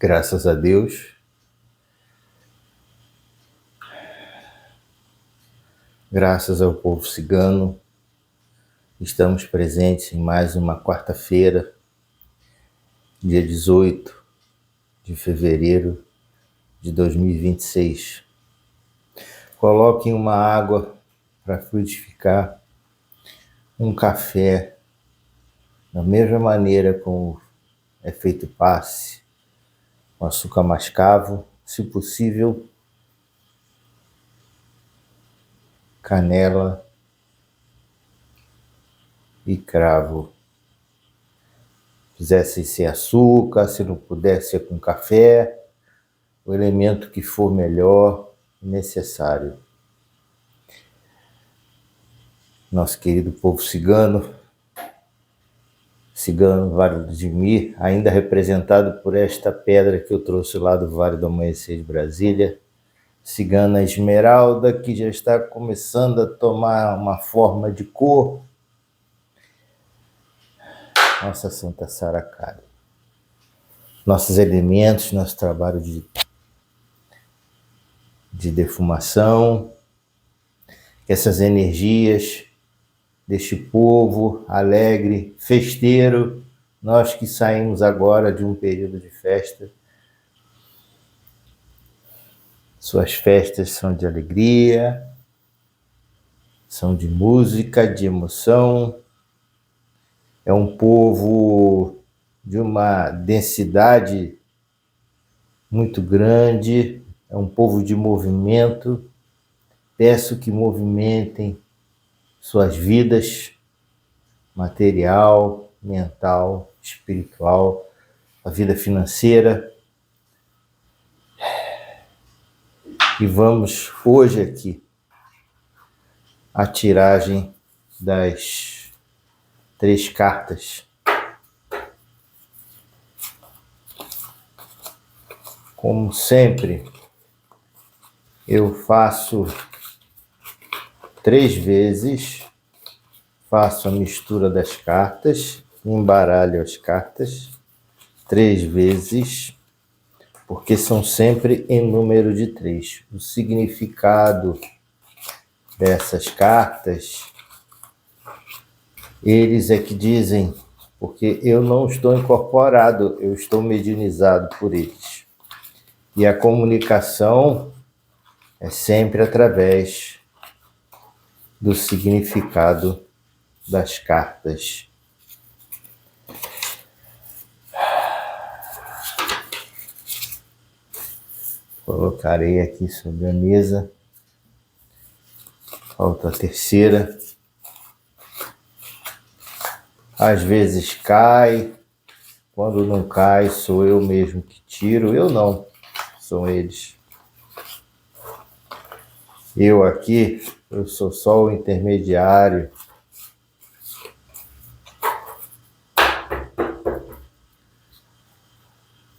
Graças a Deus, graças ao povo cigano, estamos presentes em mais uma quarta-feira, dia 18 de fevereiro de 2026. Coloquem uma água para fluidificar, um café, da mesma maneira como é feito o passe, com açúcar mascavo, se possível, canela e cravo. Fizesse ser açúcar, se não pudesse ser com café, o elemento que for melhor e necessário. Nosso querido povo cigano Vale do Jimir, ainda representado por esta pedra que eu trouxe lá do Vale do Amanhecer de Brasília, cigana esmeralda, que já está começando a tomar uma forma de cor, nossa Santa Saracari. Nossos elementos, nosso trabalho de defumação, essas energias deste povo alegre, festeiro, nós que saímos agora de um período de festa. Suas festas são de alegria, são de música, de emoção. É um povo de uma densidade muito grande, é um povo de movimento. Peço que movimentem suas vidas, material, mental, espiritual, a vida financeira. E vamos hoje aqui a tiragem das 3 cartas. Como sempre, eu faço 3 vezes, faço a mistura das cartas, embaralho as cartas 3 vezes, porque são sempre em número de 3. O significado dessas cartas, eles é que dizem, porque eu não estou incorporado, eu estou mediunizado por eles. E a comunicação é sempre através do significado das cartas. Colocarei aqui sobre a mesa. Falta a terceira. Às vezes cai, quando não cai sou eu mesmo que tiro. Eu não, são eles. Eu aqui, eu sou só o intermediário.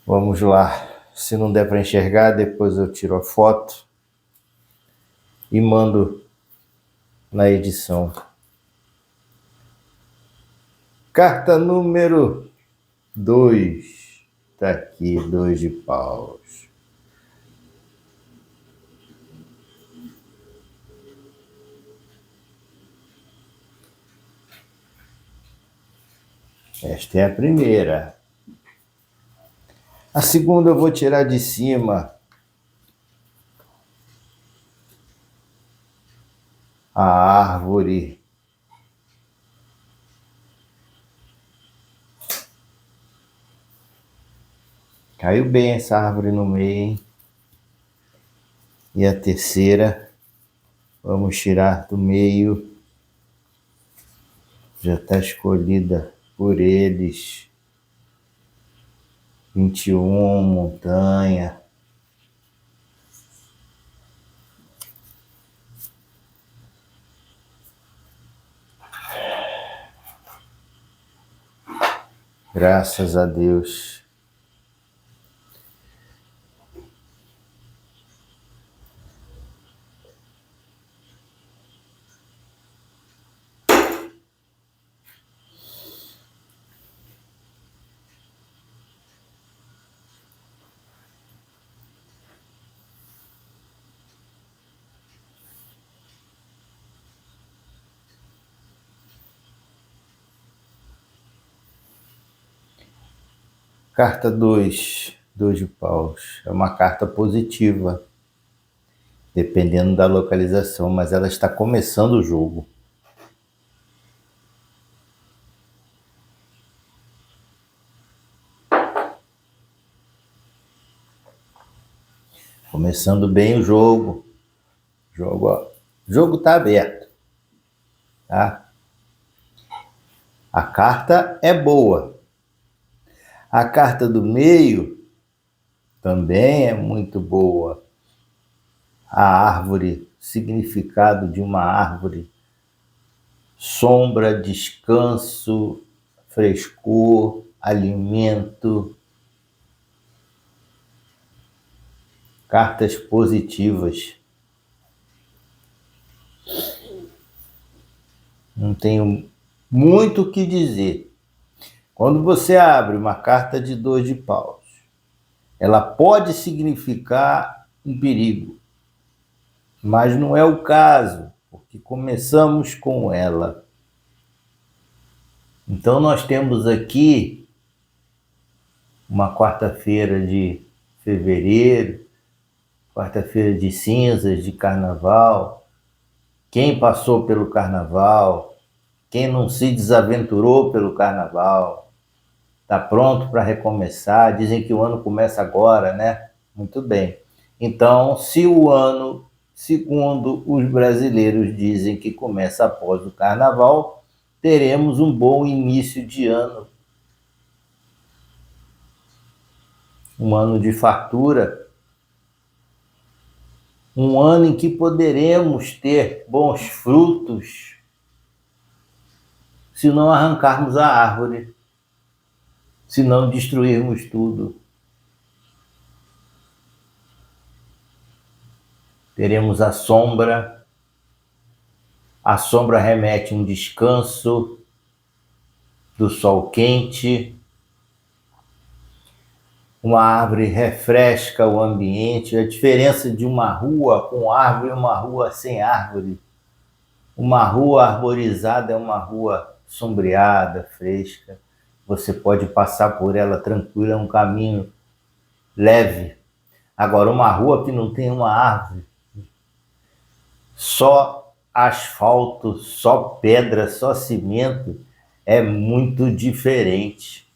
Vamos lá. Se não der para enxergar, depois eu tiro a foto e mando na edição. Carta número 2. Tá aqui, 2 de paus. Esta é a primeira. A segunda eu vou tirar de cima. A árvore. Caiu bem essa árvore no meio, hein? E a terceira, vamos tirar do meio. Já está escolhida por eles. 21, montanha. Graças a Deus. Carta 2, 2 de paus. É uma carta positiva, dependendo da localização, mas ela está começando o jogo. Começando bem o jogo. O jogo está aberto. Tá? A carta é boa. A carta do meio também é muito boa. A árvore, significado de uma árvore: sombra, descanso, frescor, alimento. Cartas positivas. Não tenho muito o que dizer. Quando você abre uma carta de 2 de paus, ela pode significar um perigo, mas não é o caso, porque começamos com ela. Então nós temos aqui uma quarta-feira de fevereiro, quarta-feira de cinzas, de carnaval. Quem passou pelo carnaval, quem não se desaventurou pelo carnaval, está pronto para recomeçar. Dizem que o ano começa agora, né? Muito bem. Então, se o ano, segundo os brasileiros, dizem que começa após o carnaval, teremos um bom início de ano. Um ano de fartura. Um ano em que poderemos ter bons frutos se não arrancarmos a árvore, se não destruirmos tudo. Teremos a sombra. A sombra remete a um descanso do sol quente. Uma árvore refresca o ambiente. A diferença de uma rua com árvore e uma rua sem árvore. Uma rua arborizada é uma rua sombreada, fresca. Você pode passar por ela tranquila, é um caminho leve. Agora, uma rua que não tem uma árvore, só asfalto, só pedra, só cimento, é muito diferente.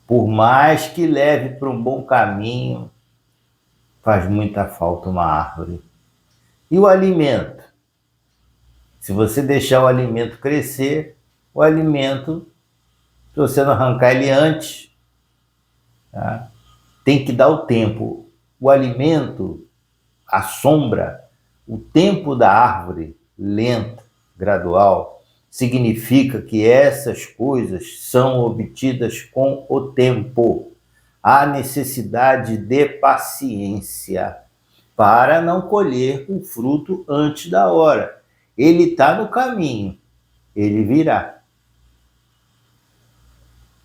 Por mais que leve para um bom caminho, faz muita falta uma árvore. E o alimento? Se você deixar o alimento crescer, o alimento, se você não arrancar ele antes, tá? Tem que dar o tempo. O alimento, a sombra, o tempo da árvore, lento, gradual, significa que essas coisas são obtidas com o tempo. Há necessidade de paciência para não colher o fruto antes da hora. Ele está no caminho, ele virá.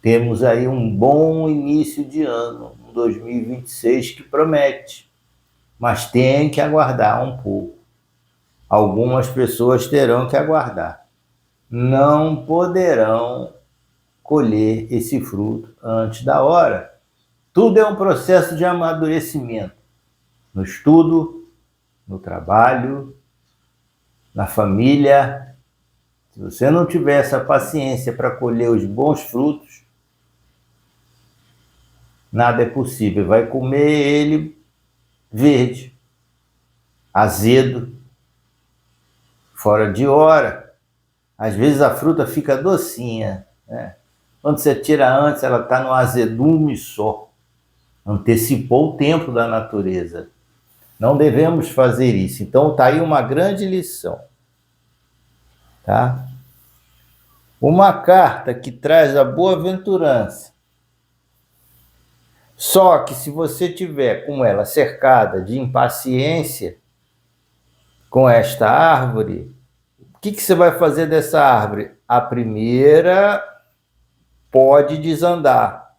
Temos aí um bom início de ano, um 2026 que promete, mas tem que aguardar um pouco. Algumas pessoas terão que aguardar. Não poderão colher esse fruto antes da hora. Tudo é um processo de amadurecimento. No estudo, no trabalho, na família. Se você não tiver essa paciência para colher os bons frutos, nada é possível. Vai comer ele verde, azedo, fora de hora. Às vezes a fruta fica docinha, né? Quando você tira antes, ela está no azedume só. Antecipou o tempo da natureza. Não devemos fazer isso. Então está aí uma grande lição. Tá? Uma carta que traz a boa-aventurança. Só que se você tiver com ela cercada de impaciência com esta árvore, o que você vai fazer dessa árvore? A primeira pode desandar.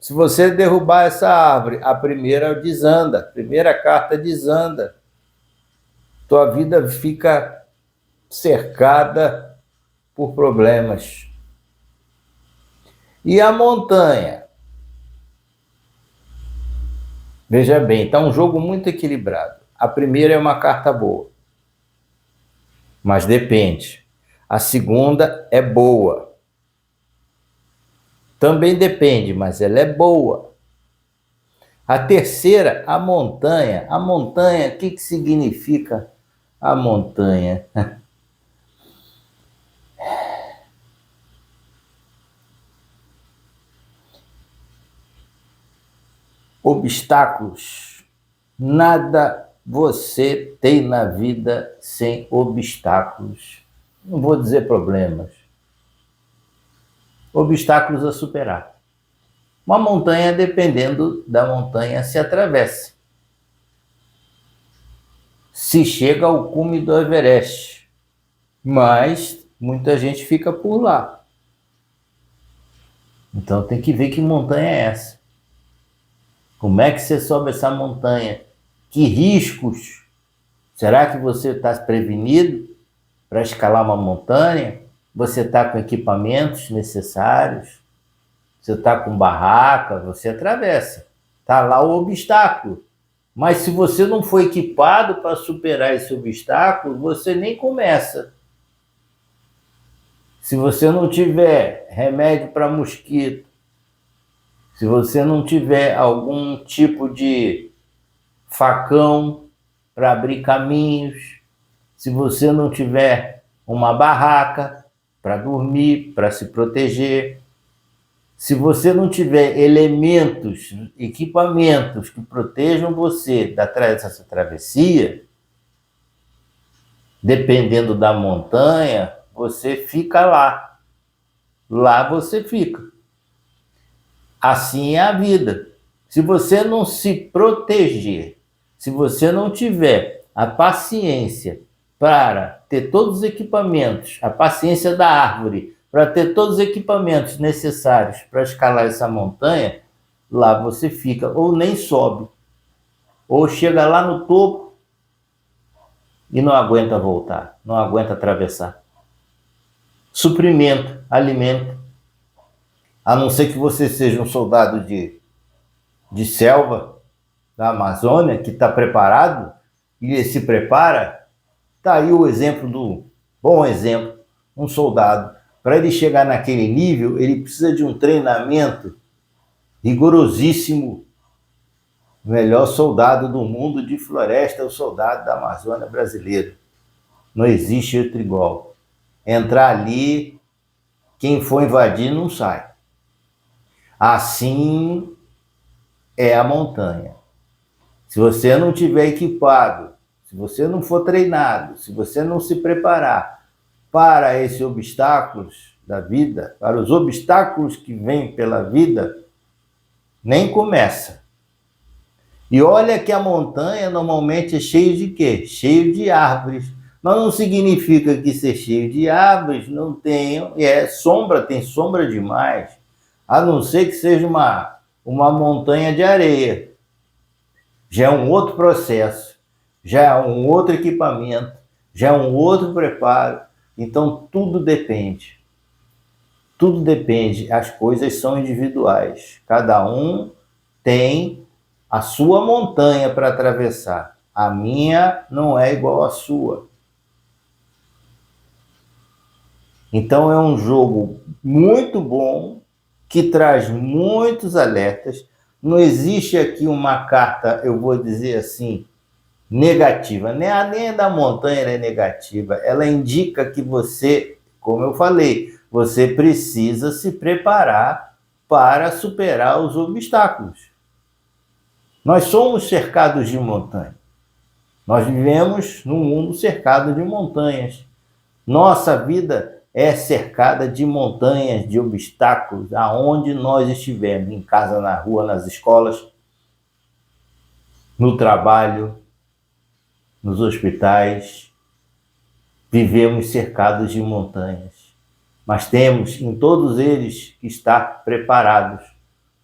Se você derrubar essa árvore, a primeira desanda, a primeira carta desanda. Tua vida fica cercada por problemas. E a montanha? Veja bem, está um jogo muito equilibrado. A primeira é uma carta boa, mas depende. A segunda é boa. Também depende, mas ela é boa. A terceira, a montanha. A montanha, o que significa a montanha? Obstáculos. Nada você tem na vida sem obstáculos. Não vou dizer problemas. Obstáculos a superar. Uma montanha, dependendo da montanha, se atravessa. Se chega ao cume do Everest, mas muita gente fica por lá. Então tem que ver que montanha é essa. Como é que você sobe essa montanha? Que riscos? Será que você está prevenido para escalar uma montanha? Você está com equipamentos necessários? Você está com barraca? Você atravessa. Está lá o obstáculo. Mas se você não for equipado para superar esse obstáculo, você nem começa. Se você não tiver remédio para mosquito, se você não tiver algum tipo de facão para abrir caminhos, se você não tiver uma barraca para dormir, para se proteger, se você não tiver elementos, equipamentos que protejam você dessa travessia, dependendo da montanha, você fica lá. Lá você fica. Assim é a vida. Se você não se proteger, se você não tiver a paciência para ter todos os equipamentos, a paciência da árvore, para ter todos os equipamentos necessários para escalar essa montanha, lá você fica, ou nem sobe, ou chega lá no topo e não aguenta voltar, não aguenta atravessar. Suprimento, alimento, a não ser que você seja um soldado de selva da Amazônia, que está preparado, e ele se prepara, está aí o exemplo bom exemplo, um soldado. Para ele chegar naquele nível, ele precisa de um treinamento rigorosíssimo. O melhor soldado do mundo de floresta é o soldado da Amazônia brasileiro. Não existe outro igual. Entrar ali, quem for invadir não sai. Assim é a montanha. Se você não tiver equipado, se você não for treinado, se você não se preparar para esses obstáculos da vida, para os obstáculos que vêm pela vida, nem começa. E olha que a montanha normalmente é cheia de quê? Cheio de árvores. Mas não significa que ser cheio de árvores não tenha, sombra, tem sombra demais, a não ser que seja uma montanha de areia. Já é um outro processo, já é um outro equipamento, já é um outro preparo. Então tudo depende. Tudo depende, as coisas são individuais. Cada um tem a sua montanha para atravessar. A minha não é igual à sua. Então é um jogo muito bom, que traz muitos alertas. Não existe aqui uma carta, eu vou dizer assim, negativa. Nem a da montanha é negativa. Ela indica que você, como eu falei, você precisa se preparar para superar os obstáculos. Nós somos cercados de montanhas. Nós vivemos num mundo cercado de montanhas. Nossa vida é cercada de montanhas, de obstáculos, aonde nós estivermos, em casa, na rua, nas escolas, no trabalho, nos hospitais. Vivemos cercados de montanhas, mas temos em todos eles que estar preparados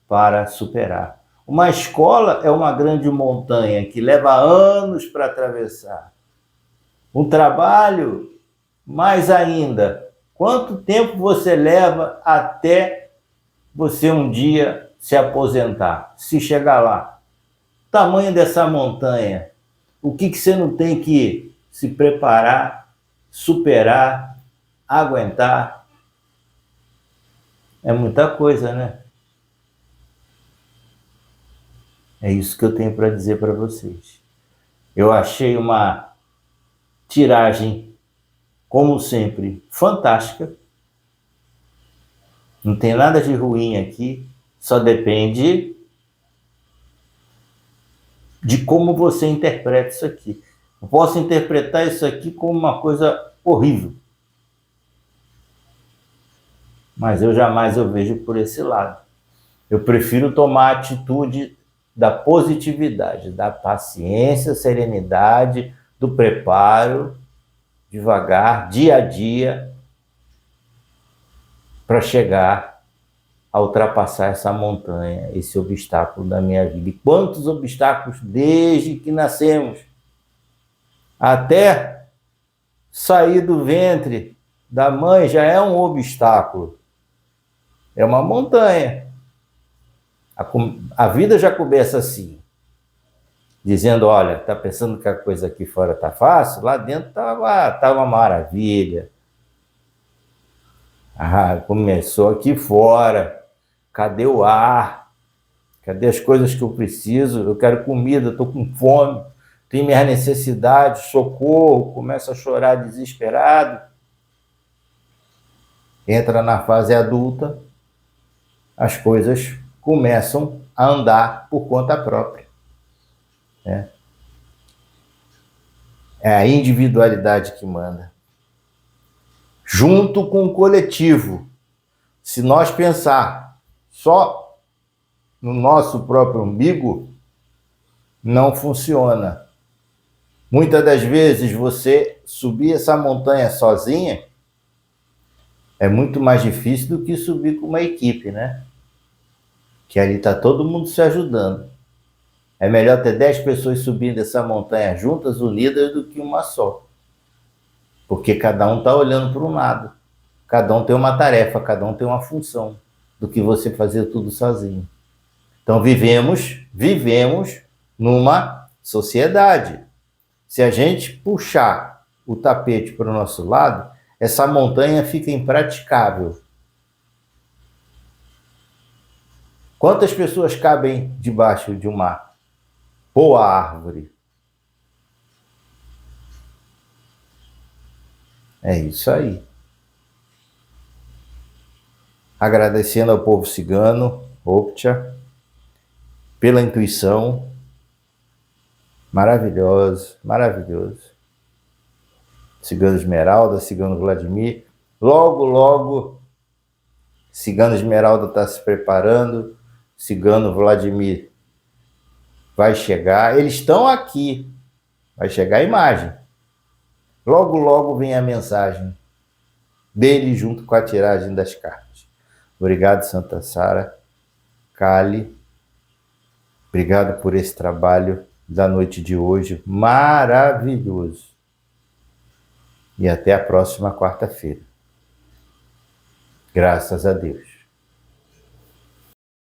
para superar. Uma escola é uma grande montanha que leva anos para atravessar. Um trabalho, mais ainda. Quanto tempo você leva até você um dia se aposentar, se chegar lá, tamanho dessa montanha, o que você não tem que se preparar, superar, aguentar? É muita coisa, né? É isso que eu tenho para dizer para vocês. Eu achei uma tiragem, como sempre, fantástica. Não tem nada de ruim aqui, só depende de como você interpreta isso aqui. Eu posso interpretar isso aqui como uma coisa horrível, mas eu jamais vejo por esse lado. Eu prefiro tomar a atitude da positividade, da paciência, serenidade, do preparo, devagar, dia a dia, para chegar a ultrapassar essa montanha, esse obstáculo da minha vida. E quantos obstáculos desde que nascemos até sair do ventre da mãe já é um obstáculo, é uma montanha. A vida já começa assim, dizendo, olha, tá pensando que a coisa aqui fora tá fácil? Lá dentro tá uma maravilha. Começou aqui fora. Cadê o ar? Cadê as coisas que eu preciso? Eu quero comida, estou com fome, tenho minhas necessidades, socorro, começa a chorar desesperado. Entra na fase adulta, as coisas começam a andar por conta própria. É a individualidade que manda. Junto com o coletivo. Se nós pensar só no nosso próprio umbigo, não funciona. Muitas das vezes você subir essa montanha sozinha é muito mais difícil do que subir com uma equipe, né? Que ali está todo mundo se ajudando. É melhor ter 10 pessoas subindo essa montanha juntas, unidas, do que uma só. Porque cada um está olhando para um lado. Cada um tem uma tarefa, cada um tem uma função, do que você fazer tudo sozinho. Então vivemos numa sociedade. Se a gente puxar o tapete para o nosso lado, essa montanha fica impraticável. Quantas pessoas cabem debaixo de uma boa árvore? É isso aí. Agradecendo ao povo cigano, Optia, pela intuição. Maravilhoso, maravilhoso. Cigano Esmeralda, Cigano Vladimir. Logo, logo, Cigano Esmeralda está se preparando. Cigano Vladimir vai chegar. Eles estão aqui. Vai chegar a imagem. Logo, logo vem a mensagem dele junto com a tiragem das cartas. Obrigado, Santa Sara. Kali. Obrigado por esse trabalho da noite de hoje. Maravilhoso. E até a próxima quarta-feira. Graças a Deus.